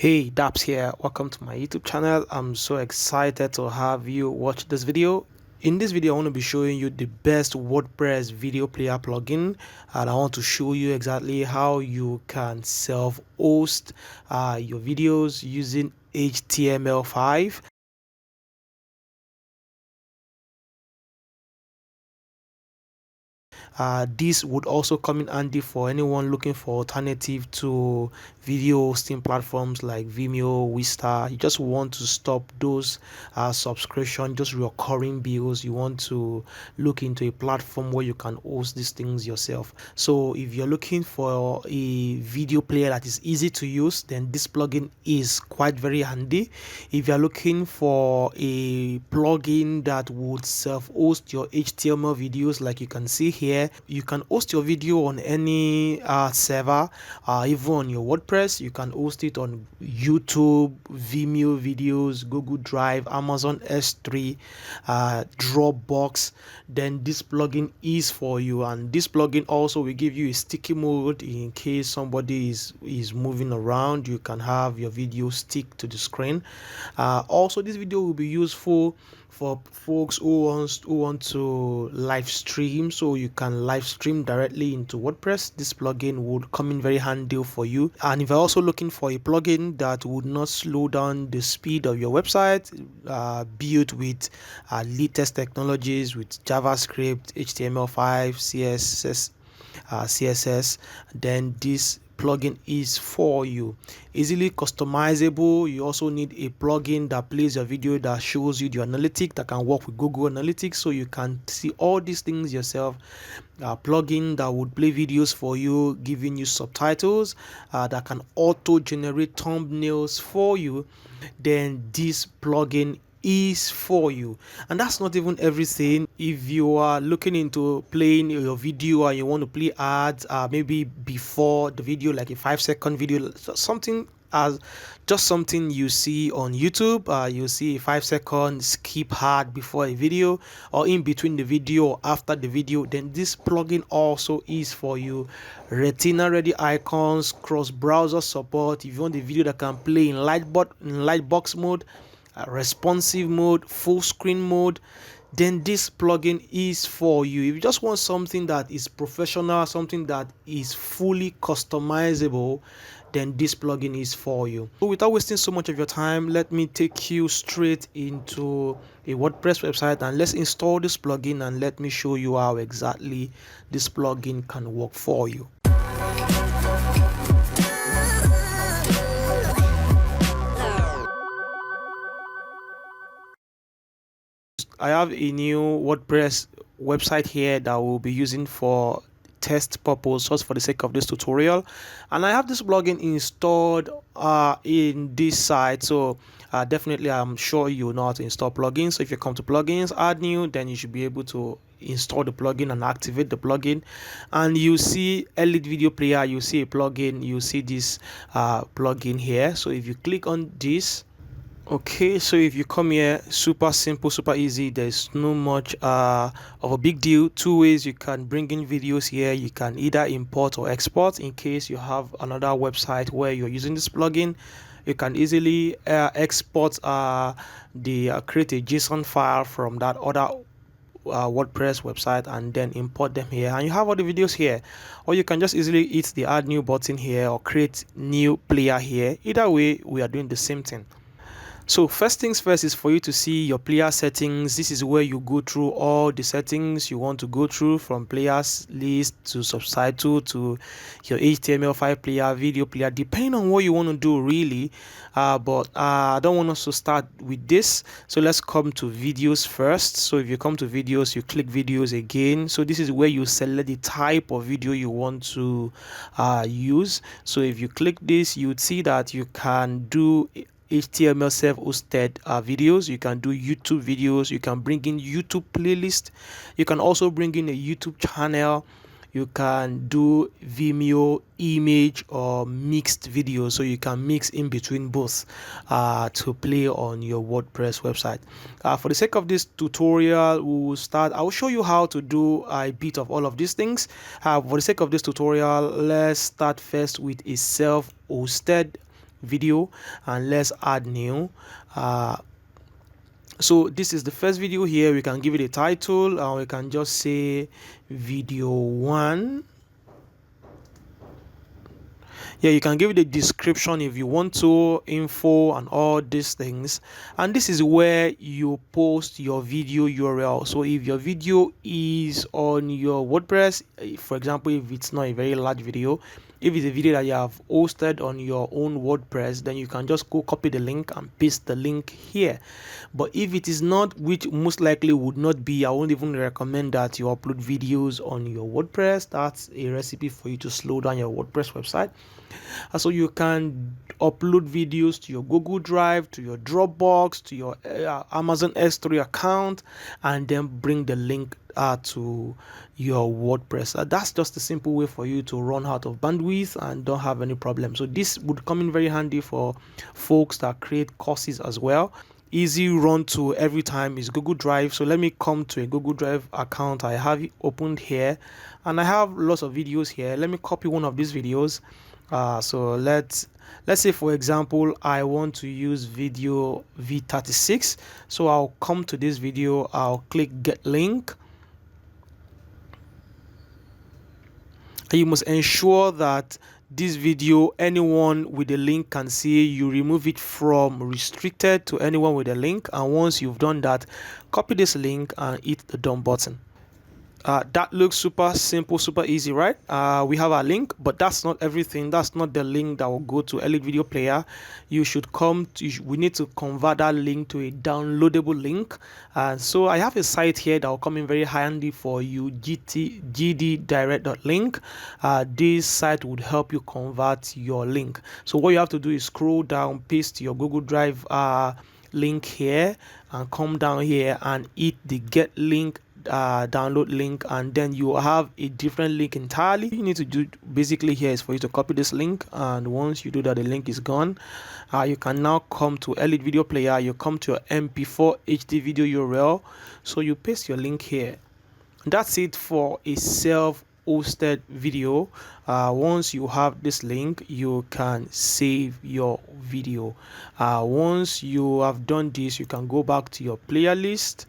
Hey, Daps here. Welcome to my YouTube channel. I'm so excited to have you watch this video. In this video, I want to be showing you the best WordPress video player plugin, and I want to show you exactly how you can self-host your videos using HTML5. This would also come in handy for anyone looking for alternative to video hosting platforms like Vimeo, Wista. You just want to stop those subscription, just recurring bills. You want to look into a platform where you can host these things yourself. So if you're looking for a video player that is easy to use, then this plugin is quite very handy. If you're looking for a plugin that would self-host your HTML videos, like you can see here, you can host your video on any server, even on your WordPress. You can host it on YouTube, Vimeo videos, Google Drive, Amazon S3, Dropbox. Then this plugin is for you, and this plugin also will give you a sticky mode in case somebody is moving around. You can have your video stick to the screen. Also, this video will be useful for folks who want to live stream, so you can live stream directly into WordPress. This plugin would come in very handy for you. And if you're also looking for a plugin that would not slow down the speed of your website, built with latest technologies with JavaScript, HTML5, CSS, then this plugin is for you. Easily customizable. You also need a plugin that plays your video, that shows you the analytics, that can work with Google Analytics, so you can see all these things yourself. A plugin that would play videos for you, giving you subtitles, that can auto generate thumbnails for you. Then this plugin is for you. And that's not even everything. If you are looking into playing your video and you want to play ads, maybe before the video, like a 5-second video, something as just something you see on YouTube, you see a 5-second skip ad before a video, or in between the video or after the video, then this plugin also is for you. Retina ready icons, cross browser support. If you want a video that can play in lightbox mode, responsive mode, full screen mode, then this plugin is for you. If you just want something that is professional, something that is fully customizable, then this plugin is for you. So without wasting so much of your time, let me take you straight into a WordPress website, and let's install this plugin, and let me show you how exactly this plugin can work for you. I have a new WordPress website here that we'll be using for test purpose, just for the sake of this tutorial, and I have this plugin installed in this site. So definitely, I'm sure you know how to install plugins. So if you come to plugins, add new, then you should be able to install the plugin and activate the plugin. And you see Elite Video Player, you see a plugin, you see this plugin here. So if you click on this, okay, so if you come here, super simple, super easy. There's no much of a big deal. Two ways you can bring in videos here. You can either import or export. In case you have another website where you're using this plugin, you can easily export create a JSON file from that other WordPress website and then import them here, and you have all the videos here. Or you can just easily hit the add new button here or create new player here. Either way, we are doing the same thing. So first things first is for you to see your player settings. This is where you go through all the settings you want to go through, from players list to subtitle to your HTML5 player, video player, depending on what you want to do really. But I don't want us to start with this. So let's come to videos first. So if you come to videos, you click videos again. So this is where you select the type of video you want to use. So if you click this, you would see that you can do HTML self-hosted videos. You can do YouTube videos. You can bring in YouTube playlist. You can also bring in a YouTube channel. You can do Vimeo image or mixed videos, so you can mix in between both to play on your WordPress website. For the sake of this tutorial, we will start. I will show you how to do a bit of all of these things. For the sake of this tutorial, let's start first with a self-hosted video, and let's add new. So this is the first video here. We can give it a title, and we can just say video 1. Yeah, you can give it a description if you want to, info and all these things. And this is where you post your video URL. So if your video is on your WordPress, for example, if it's not a very large video, if it's a video that you have hosted on your own WordPress, then you can just go copy the link and paste the link here. But if it is not, which most likely would not be, I won't even recommend that you upload videos on your WordPress. That's a recipe for you to slow down your WordPress website. So you can upload videos to your Google Drive, to your Dropbox, to your Amazon S3 account, and then bring the link to your WordPress. That's just a simple way for you to run out of bandwidth and don't have any problem. So this would come in very handy for folks that create courses as well. Easy run to every time is Google Drive. So let me come to a Google Drive account I have it opened here, and I have lots of videos here. Let me copy one of these videos. So let's say, for example, I want to use video V36. So I'll come to this video, I'll click get link. And you must ensure that this video, anyone with the link can see. You remove it from restricted to anyone with a link, and once you've done that, copy this link and hit the done button. That looks super simple, super easy, right? We have our link, but that's not everything. That's not the link that will go to Elite Video Player. You should we need to convert that link to a downloadable link. So I have a site here that will come in very handy for you, gddirect.link. This site would help you convert your link. So what you have to do is scroll down, paste your Google Drive link here, and come down here and hit the get link download link, and then you have a different link entirely. You need to do basically here is for you to copy this link, and once you do that, the link is gone. You can now come to Elite Video Player. You come to your MP4 HD video URL, so you paste your link here. That's it for a self-hosted video. Once you have this link, you can save your video. Once you have done this, you can go back to your player list,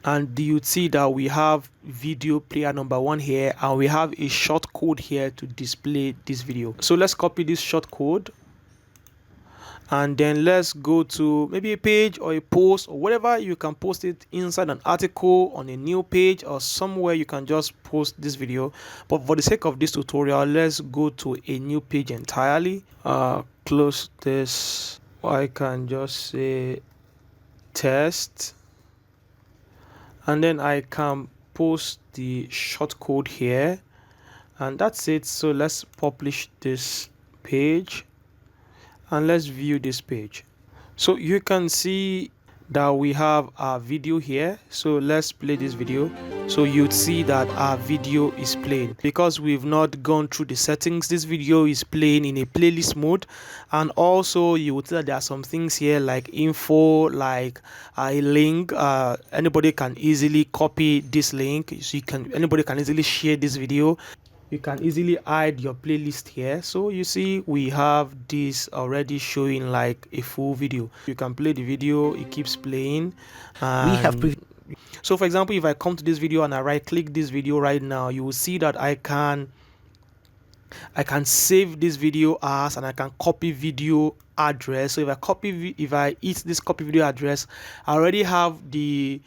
and you see that we have video player number 1 here, and we have a short code here to display this video. So let's copy this short code, and then let's go to maybe a page or a post or whatever. You can post it inside an article, on a new page, or somewhere you can just post this video. But for the sake of this tutorial, let's go to a new page entirely. Close this. I can just say test, and then I can post the short code here, and that's it. So let's publish this page, and let's view this page. So you can see that we have our video here. So let's play this video. So you'd see that our video is playing. Because we've not gone through the settings, this video is playing in a playlist mode. And also you would see that there are some things here like info, like a link. Anybody can easily copy this link. So anybody can easily share this video. You can easily hide your playlist here. So you see we have this already showing like a full video. You can play the video, it keeps playing. So for example, if I come to this video and I right click this video right now, you will see that I can save this video as, and I can copy video address. So if I hit this copy video address, I already have the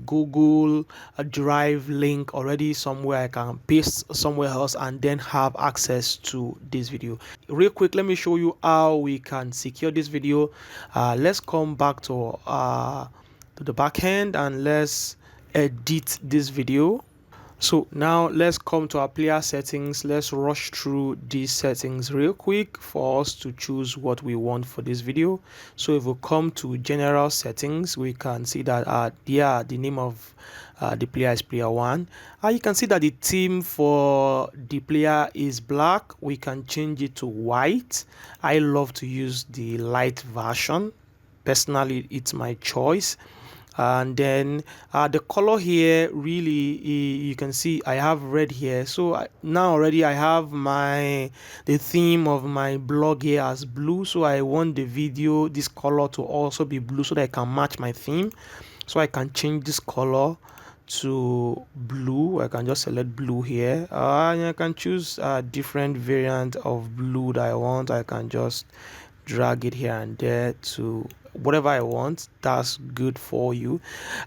Google Drive link already somewhere. I can paste somewhere else and then have access to this video. Real quick, let me show you how we can secure this video. Let's come back to the back end and let's edit this video. So now let's come to our player settings. Let's rush through these settings real quick for us to choose what we want for this video. So if we come to general settings, we can see that the name of the player is player 1. You can see that the theme for the player is black. We can change it to white. I love to use the light version. Personally, it's my choice. And then the color here, really, you can see I have red here. So now already I have the theme of my blog here as blue. So I want the video, this color, to also be blue so that I can match my theme. So I can change this color to blue. I can just select blue here, and I can choose a different variant of blue that I want. I can just drag it here and there to whatever I want. That's good for you.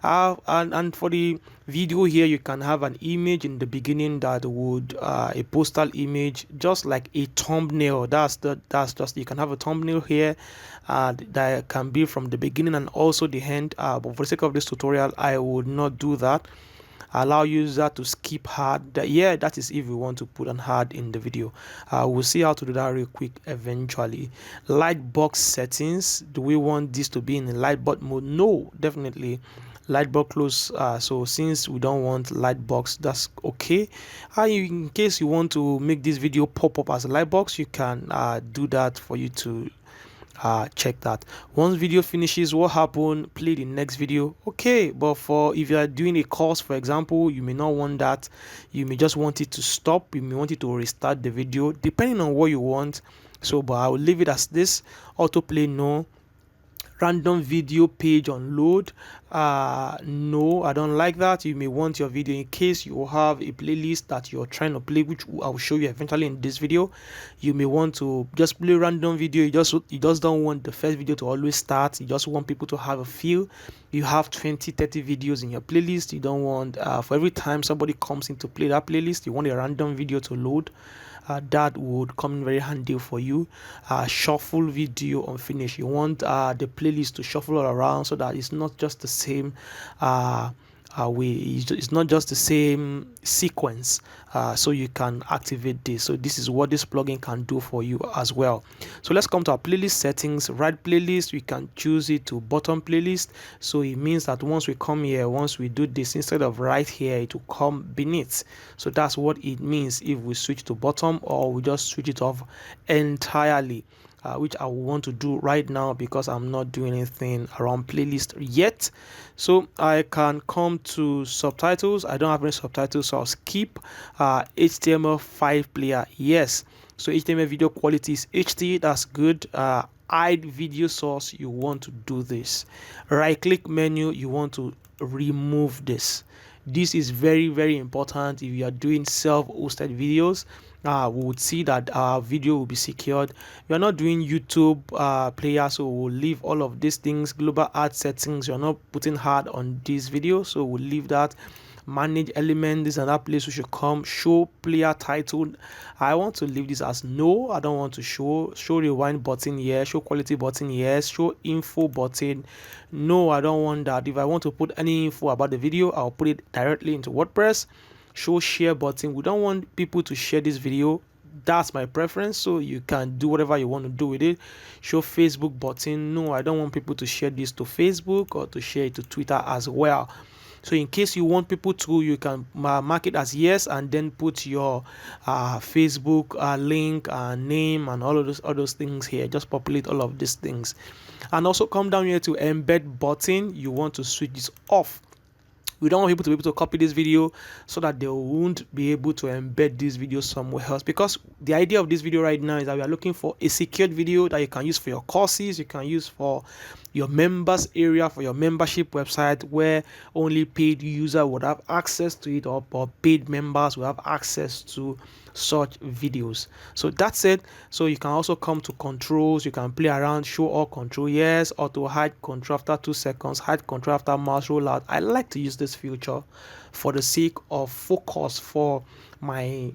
And for the video here, you can have an image in the beginning that would a postal image, just like a thumbnail. That's just, you can have a thumbnail here that can be from the beginning and also the end. But for the sake of this tutorial, I would not do that. Allow user to skip ad. That is if we want to put an ad in the video. We'll see how to do that real quick eventually. Lightbox settings, do we want this to be in the lightbox mode? No, definitely lightbox close. So since we don't want lightbox, that's okay. In case you want to make this video pop up as a lightbox, you can do that for you to check that. Once video finishes, what happened? Play the next video. Okay, but for if you are doing a course, for example, you may not want that. You may just want it to stop. You may want it to restart the video, depending on what you want. So but I will leave it as this. Autoplay, no. Random video page on load, no, I don't like that. You may want your video, in case you have a playlist that you're trying to play, which I will show you eventually in this video. You may want to just play random video. You just don't want the first video to always start. You just want people to have a feel. You have 20-30 videos in your playlist. You don't want for every time somebody comes in to play that playlist, you want a random video to load. That would come in very handy for you. Shuffle video on finish. You want the playlist to shuffle all around so that it's not just the same it's not just the same sequence. So you can activate this. So this is what this plugin can do for you as well. So let's come to our playlist settings. Right playlist, we can choose it to bottom playlist. So it means that once we come here, once we do this, instead of right here, it will come beneath. So that's what it means if we switch to bottom, or we just switch it off entirely. Which I want to do right now because I'm not doing anything around playlist yet. So I can come to subtitles. I don't have any subtitles, so I'll skip. HTML5 player, yes. So HTML video quality is HD, that's good. Hide video source, you want to do this. Right click menu, you want to remove this. This is very, very important if you are doing self-hosted videos. We would see that our video will be secured. We are not doing YouTube player, so we'll leave all of these things. Global ad settings, you're not putting hard on this video, so we'll leave that. Manage element, this is another place we should come. Show player title, I want to leave this as no. I don't want to show rewind button, yes. Show quality button, yes. Show info button, no, I don't want that. If I want to put any info about the video, I'll put it directly into WordPress. Show share button, we don't want people to share this video. That's my preference, so you can do whatever you want to do with it. Show Facebook button, no, I don't want people to share this to Facebook or to share it to Twitter as well. So in case you want people to, you can mark it as yes, and then put your Facebook link, name, and all of those things here. Just populate all of these things, and also come down here to embed button. You want to switch this off. We don't want people to be able to copy this video so that they won't be able to embed this video somewhere else, because the idea of this video right now is that we are looking for a secured video that you can use for your courses, you can use for your members area, for your membership website, where only paid user would have access to it, or paid members will have access to such videos. So that's it. So you can also come to controls, you can play around, show all control, yes. Auto hide control after 2 seconds, hide control after mouse rollout. I like to use this feature for the sake of focus for my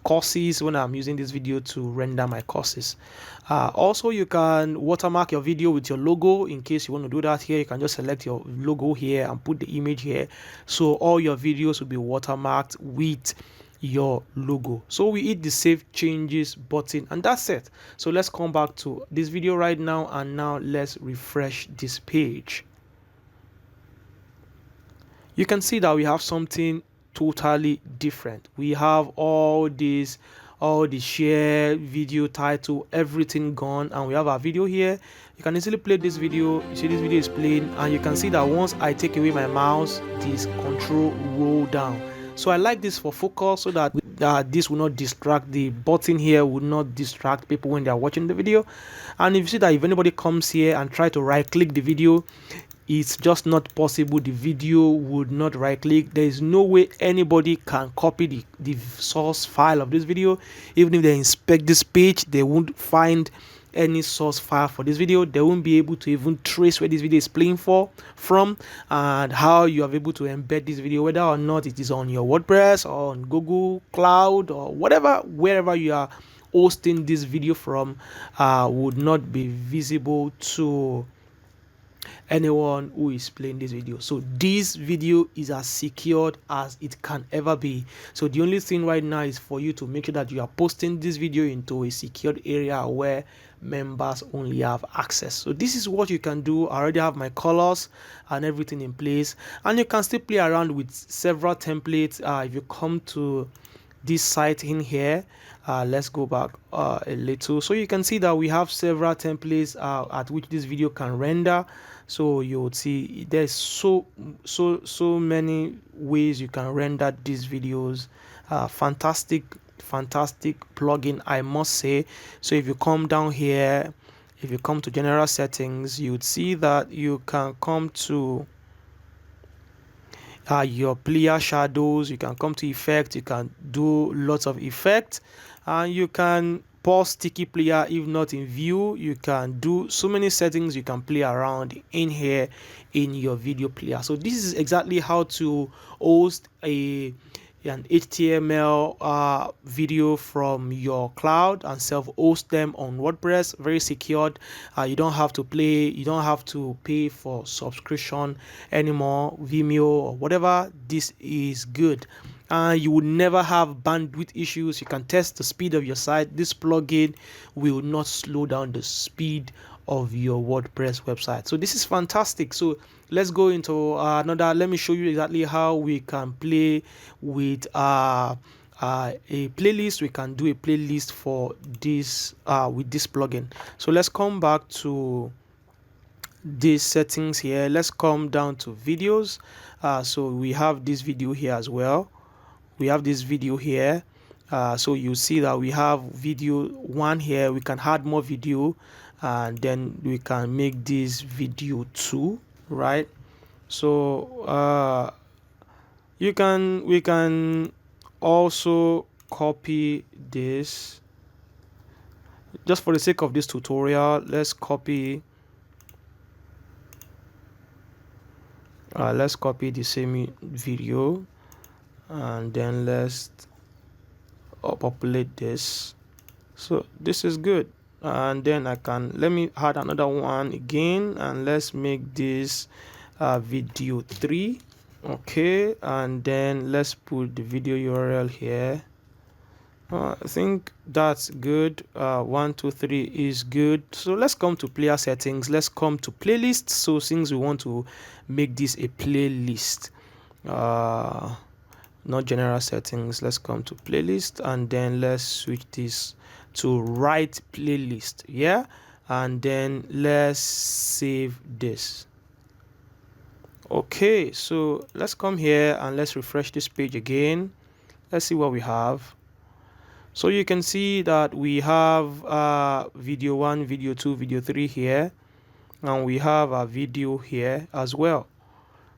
courses when I'm using this video to render my courses. Also, you can watermark your video with your logo. In case you want to do that, here you can just select your logo here and put the image here, so all your videos will be watermarked with your logo. So we hit the save changes button, and that's it. So let's come back to this video right now, and now let's refresh this page. You can see that we have something totally different. We have all these all the share, video title, everything gone, and we have our video here. You can easily play this video. You see this video is playing, and you can see that once I take away my mouse, this control roll down. So I like this for focus, so that this will not distract, the button here will not distract people when they are watching the video. And if you see that if anybody comes here and try to right click the video, it's just not possible. The video would not right click. There is no way anybody can copy the source file of this video. Even if they inspect this page, they won't find any source file for this video. They won't be able to even trace where this video is playing from, and how you are able to embed this video, whether or not it is on your WordPress or on Google Cloud or whatever, wherever you are hosting this video from, would not be visible to anyone who is playing this video. So this video is as secured as it can ever be. So the only thing right now is for you to make sure that you are posting this video into a secured area where members only have access. So this is what you can do. I already have my colors and everything in place, and you can still play around with several templates. If you come to this site in here, let's go back a little, so you can see that we have several templates at which this video can render. So you'll see there's so many ways you can render these videos. Fantastic plugin, I must say. So if you come down here, if you come to general settings, you'd see that you can come to your player shadows. You can come to effect, you can do lots of effects, and you can pause sticky player if not in view. You can do so many settings you can play around in here in your video player. So this is exactly how to host an HTML video from your cloud and self-host them on WordPress. Very secured. You don't have to pay for subscription anymore, Vimeo or whatever. This is good. You will never have bandwidth issues. You can test the speed of your site. This plugin will not slow down the speed of your WordPress website. So this is fantastic. So let's go into another. Let me show you exactly how we can play with a playlist. We can do a playlist for this with this plugin. So let's come back to these settings here. Let's come down to videos. So we have this video here as well. We have this video here. So you see that we have video 1 here. We can add more video, and then we can make this video 2, right? So we can also copy this. Just for the sake of this tutorial, let's copy the same video, and then let's populate this. So this is good, and then let me add another one again, and let's make this video 3. Okay, and then let's put the video URL here. I think that's good. 1 2 3 is good. So let's come to player settings. Let's come to playlist. So since we want to make this a playlist, not general settings, let's come to playlist, and then let's switch this to right playlist. Yeah, and then let's save this. Okay, so let's come here and let's refresh this page again. Let's see what we have. So you can see that we have video 1, video 2, video 3 here, and we have a video here as well.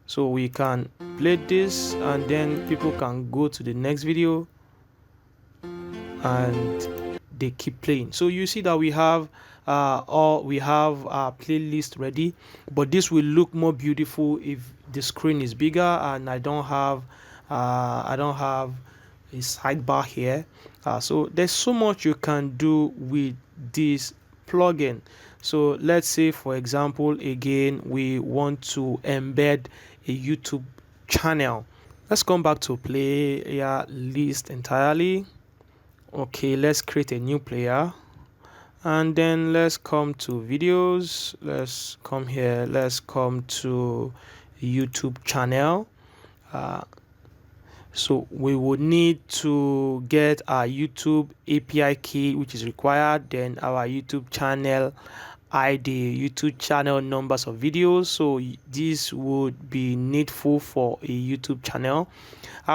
So we can play this, and then people can go to the next video and they keep playing. So you see that we have our playlist ready, but this will look more beautiful if the screen is bigger and I don't have a sidebar here. So there's so much you can do with this plugin. So let's say, for example, again, we want to embed a YouTube channel. Let's come back to player list entirely. Okay, let's create a new player, and then let's come to videos. Let's come here, let's come to YouTube channel. So we would need to get our YouTube API key, which is required, then our YouTube channel ID, YouTube channel numbers of videos. So this would be needful for a YouTube channel.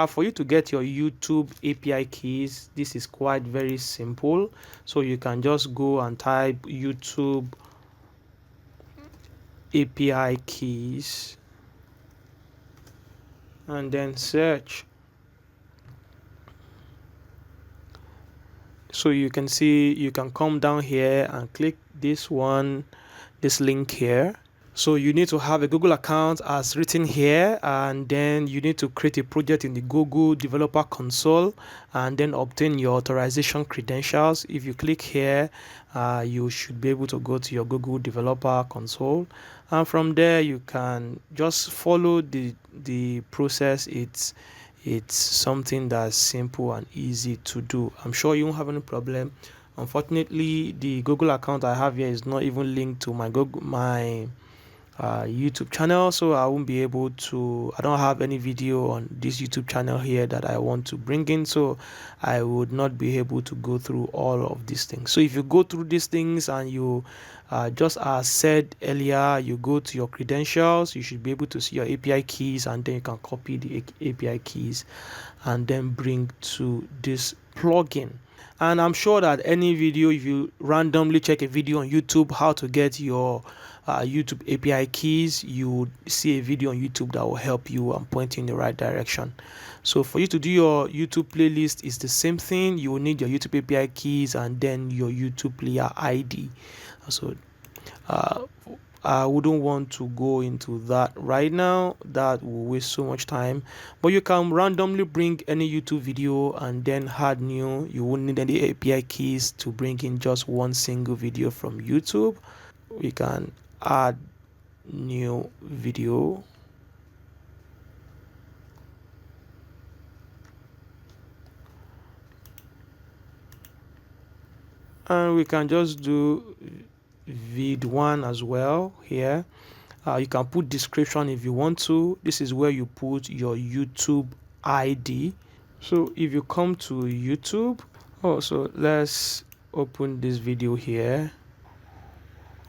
For you to get your YouTube API keys, this is quite very simple. So you can just go and type YouTube API keys and then search. So you can see, you can come down here and click this one, this link here. So you need to have a Google account as written here, and then you need to create a project in the Google Developer Console and then obtain your authorization credentials. If you click here, you should be able to go to your Google Developer Console, and from there you can just follow the process. It's something that's simple and easy to do. I'm sure you won't have any problem. Unfortunately, the Google account I have here is not even linked to my YouTube channel, so I won't be able to, I don't have any video on this YouTube channel here that I want to bring in, so I would not be able to go through all of these things. So if you go through these things and you just as said earlier, you go to your credentials, you should be able to see your API keys, and then you can copy the API keys and then bring to this plugin. And I'm sure that any video, if you randomly check a video on YouTube how to get your YouTube API keys, you would see a video on YouTube that will help you and point you in the right direction. So for you to do your YouTube playlist, is the same thing. You will need your YouTube API keys and then your YouTube player ID. So I wouldn't want to go into that right now. That will waste so much time. But you can randomly bring any YouTube video and then add new. You won't need any API keys to bring in just one single video from YouTube. We can add new video. And we can just do vid1 as well here. You can put description if you want to. This is where you put your YouTube ID. So if you come to YouTube, so let's open this video here.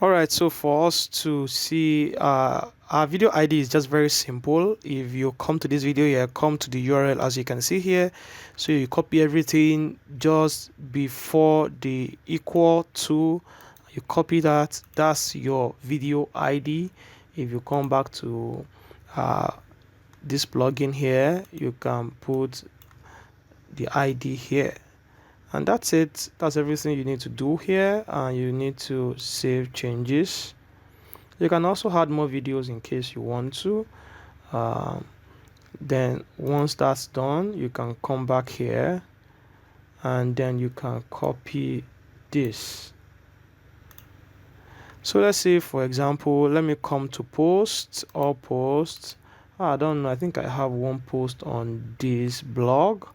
All right, so for us to see our video ID is just very simple. If you come to this video here, come to the URL as you can see here. So you copy everything just before the equal to, you copy that. That's your video ID. If you come back to this plugin here, you can put the ID here. And that's it. That's everything you need to do here, and you need to save changes. You can also add more videos in case you want to. Then once that's done, you can come back here and then you can copy this. So let's say, for example, let me come to posts or posts. I don't know, I think I have one post on this blog.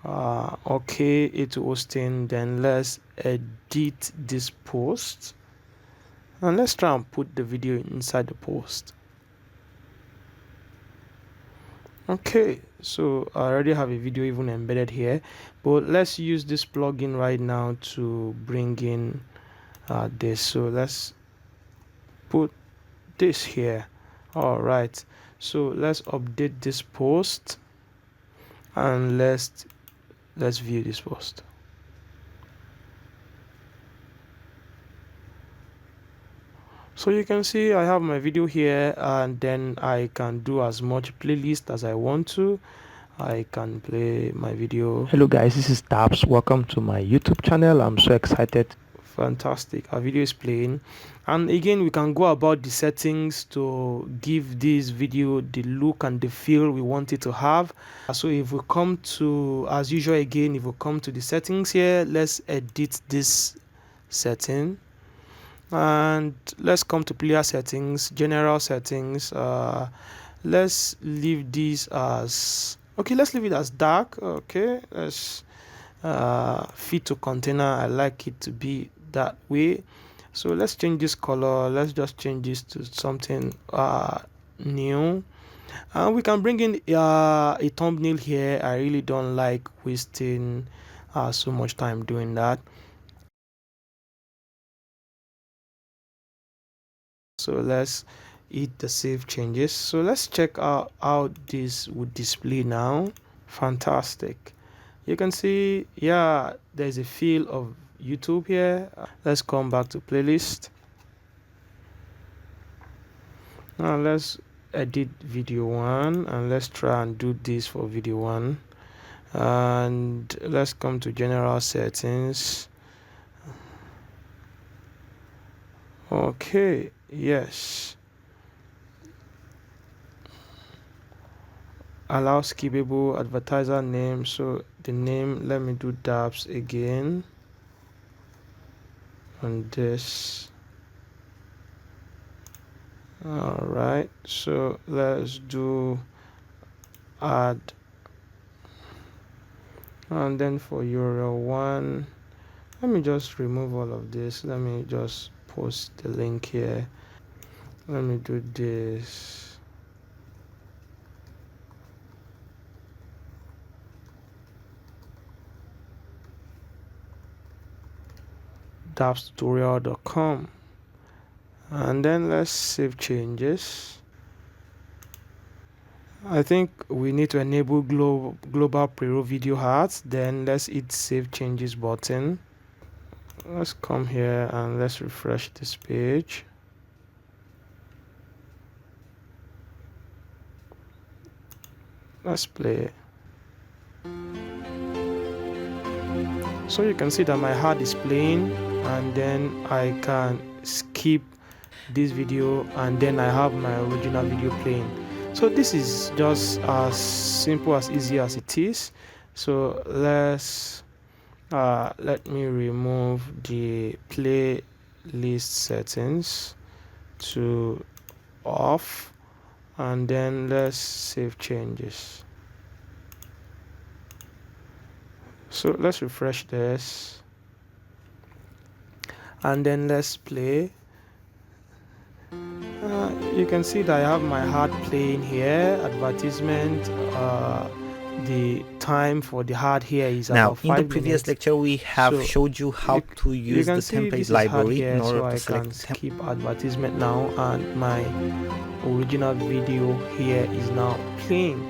Okay, it's hosting. Then let's edit this post and let's try and put the video inside the post. Okay, so I already have a video even embedded here, but let's use this plugin right now to bring in this. So let's put this here. All right, so let's update this post and let's view this post. So you can see I have my video here, and then I can do as much playlist as I want to. I can play my video. Hello guys, this is Tabs. Welcome to my YouTube channel. I'm so excited. Fantastic, our video is playing, and again we can go about the settings to give this video the look and the feel we want it to have. So if we come to, as usual again, if we come to the settings here, let's edit this setting and let's come to player settings, general settings. Let's leave this as, okay, let's leave it as dark. Okay, let's fit to container. I like it to be that way. So let's change this color. Let's just change this to something new. And we can bring in a thumbnail here. I really don't like wasting so much time doing that. So let's hit the save changes. So let's check out how this would display now. Fantastic. You can see, yeah, there's a feel of YouTube here. Let's come back to playlist. Now let's edit video one, and let's try and do this for video one. And let's come to general settings. Okay, yes. Allow skippable advertiser name. So the name, let me do dabs again on this. All right, so let's do add, and then for URL one, let me just remove all of this. Let me just post the link here. Let me do this. dabstutorial.com, and then let's save changes. I think we need to enable global pre-roll video ads. Then let's hit save changes button. Let's come here and let's refresh this page. Let's play. So you can see that my ad is playing, and then I can skip this video, and then I have my original video playing. So this is just as simple, as easy as it is. So let me remove the playlist settings to off, and then let's save changes. So let's refresh this, and then let's play. You can see that I have my ad playing here, advertisement. The time for the ad here is now about 5 minutes. In the previous lecture we have showed you how to use the template library here, in order so to I select can skip advertisement now, and my original video here is now playing.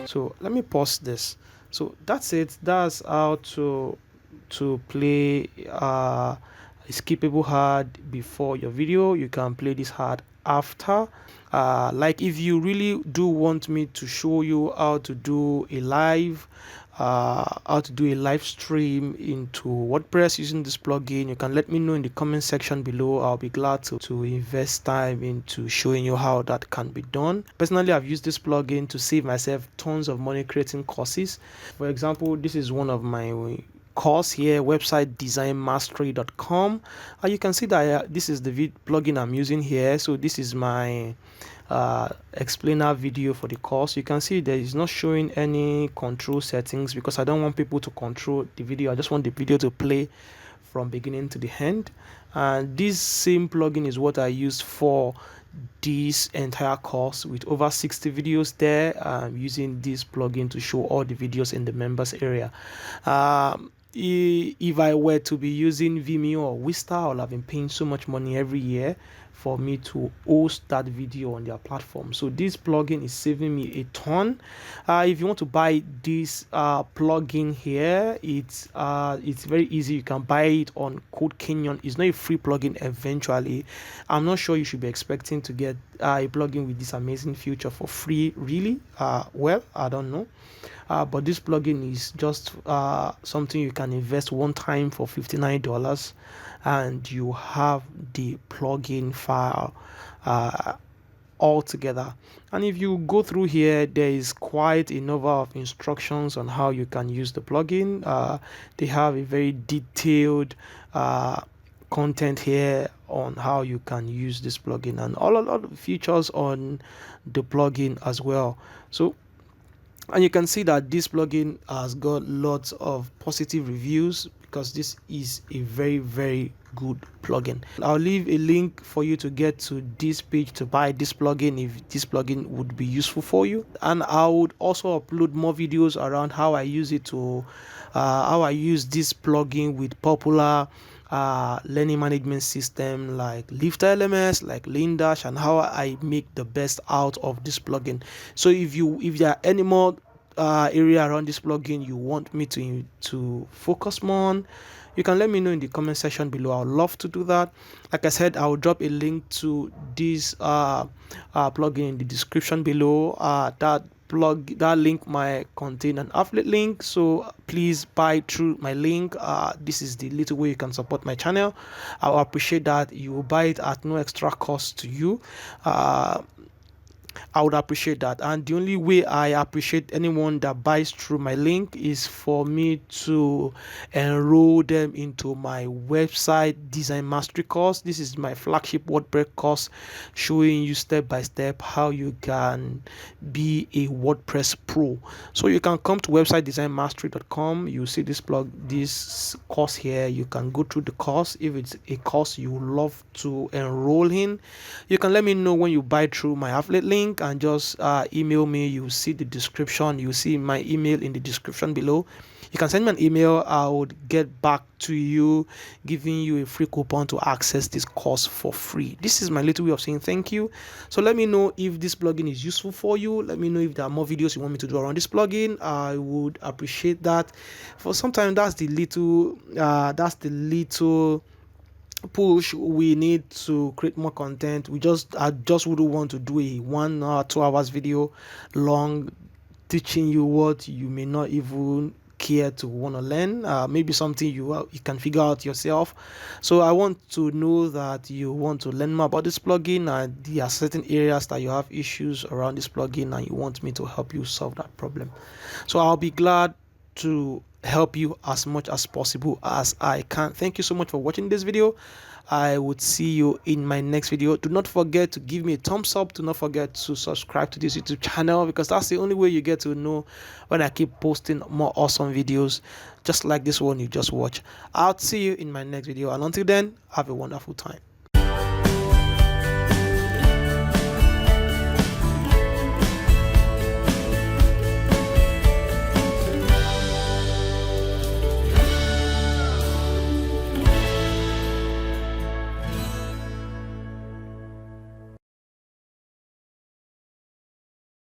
So let me pause this. So that's it. That's how to play a skippable ad before your video. You can play this ad after. Like if you really do want me to show you how to do a live stream into WordPress using this plugin, you can let me know in the comment section below. I'll be glad to invest time into showing you how that can be done. Personally, I've used this plugin to save myself tons of money creating courses. For example, this is one of my course here, website design mastery.com. You can see that this is the plugin I'm using here. So this is my explainer video for the course. You can see there is not showing any control settings because I don't want people to control the video. I just want the video to play from beginning to the end. And this same plugin is what I use for this entire course, with over 60 videos there. I'm using this plugin to show all the videos in the members area. If I were to be using Vimeo or Wista, I would have been paying so much money every year for me to host that video on their platform. So this plugin is saving me a ton. If you want to buy this plugin here, it's very easy. You can buy it on Code Canyon. It's not a free plugin eventually. I'm not sure you should be expecting to get a plugin with this amazing feature for free, really. Well, I don't know. But this plugin is just something you can invest one time for $59, and you have the plugin file all together. And if you go through here, there is quite a number of instructions on how you can use the plugin. They have a very detailed content here on how you can use this plugin, and a lot of features on the plugin as well. So And you can see that this plugin has got lots of positive reviews because this is a very good plugin. I'll leave a link for you to get to this page to buy this plugin if this plugin would be useful for you. And I would also upload more videos around how I use it to how I use this plugin with popular learning management system like Lifter LMS, like Lindash, and how I make the best out of this plugin. So if there are any more area around this plugin you want me to focus more on, you can let me know in the comment section below. I would love to do that. Like I said, I will drop a link to this plugin in the description below. That link might contain an affiliate link, so please buy through my link. This is the little way you can support my channel. I will appreciate that you will buy it at no extra cost to you. I would appreciate that. And the only way I appreciate anyone that buys through my link is for me to enroll them into my website design mastery course. This is my flagship WordPress course showing you step by step how you can be a WordPress pro. So you can come to websitedesignmastery.com. You see this course here. You can go through the course. If it's a course you love to enroll in, you can let me know when you buy through my affiliate link and just email me. You see the description, you see my email in the description below. You can send me an email. I would get back to you giving you a free coupon to access this course for free. This is my little way of saying thank you. So let me know if this plugin is useful for you. Let me know if there are more videos you want me to do around this plugin. I would appreciate that. For some time, that's the little push we need to create more content. I just wouldn't want to do a 1 or 2 hours video long teaching you what you may not even care to want to learn. Maybe something you can figure out yourself. So I want to know that you want to learn more about this plugin, and there are certain areas that you have issues around this plugin and you want me to help you solve that problem. So I'll be glad to help you as much as possible as I can. Thank you so much for watching this video. I would see you in my next video. Do not forget to give me a thumbs up. Do not forget to subscribe to this YouTube channel, because that's the only way you get to know when I keep posting more awesome videos just like this one you just watched. I'll see you in my next video, and until then, have a wonderful time.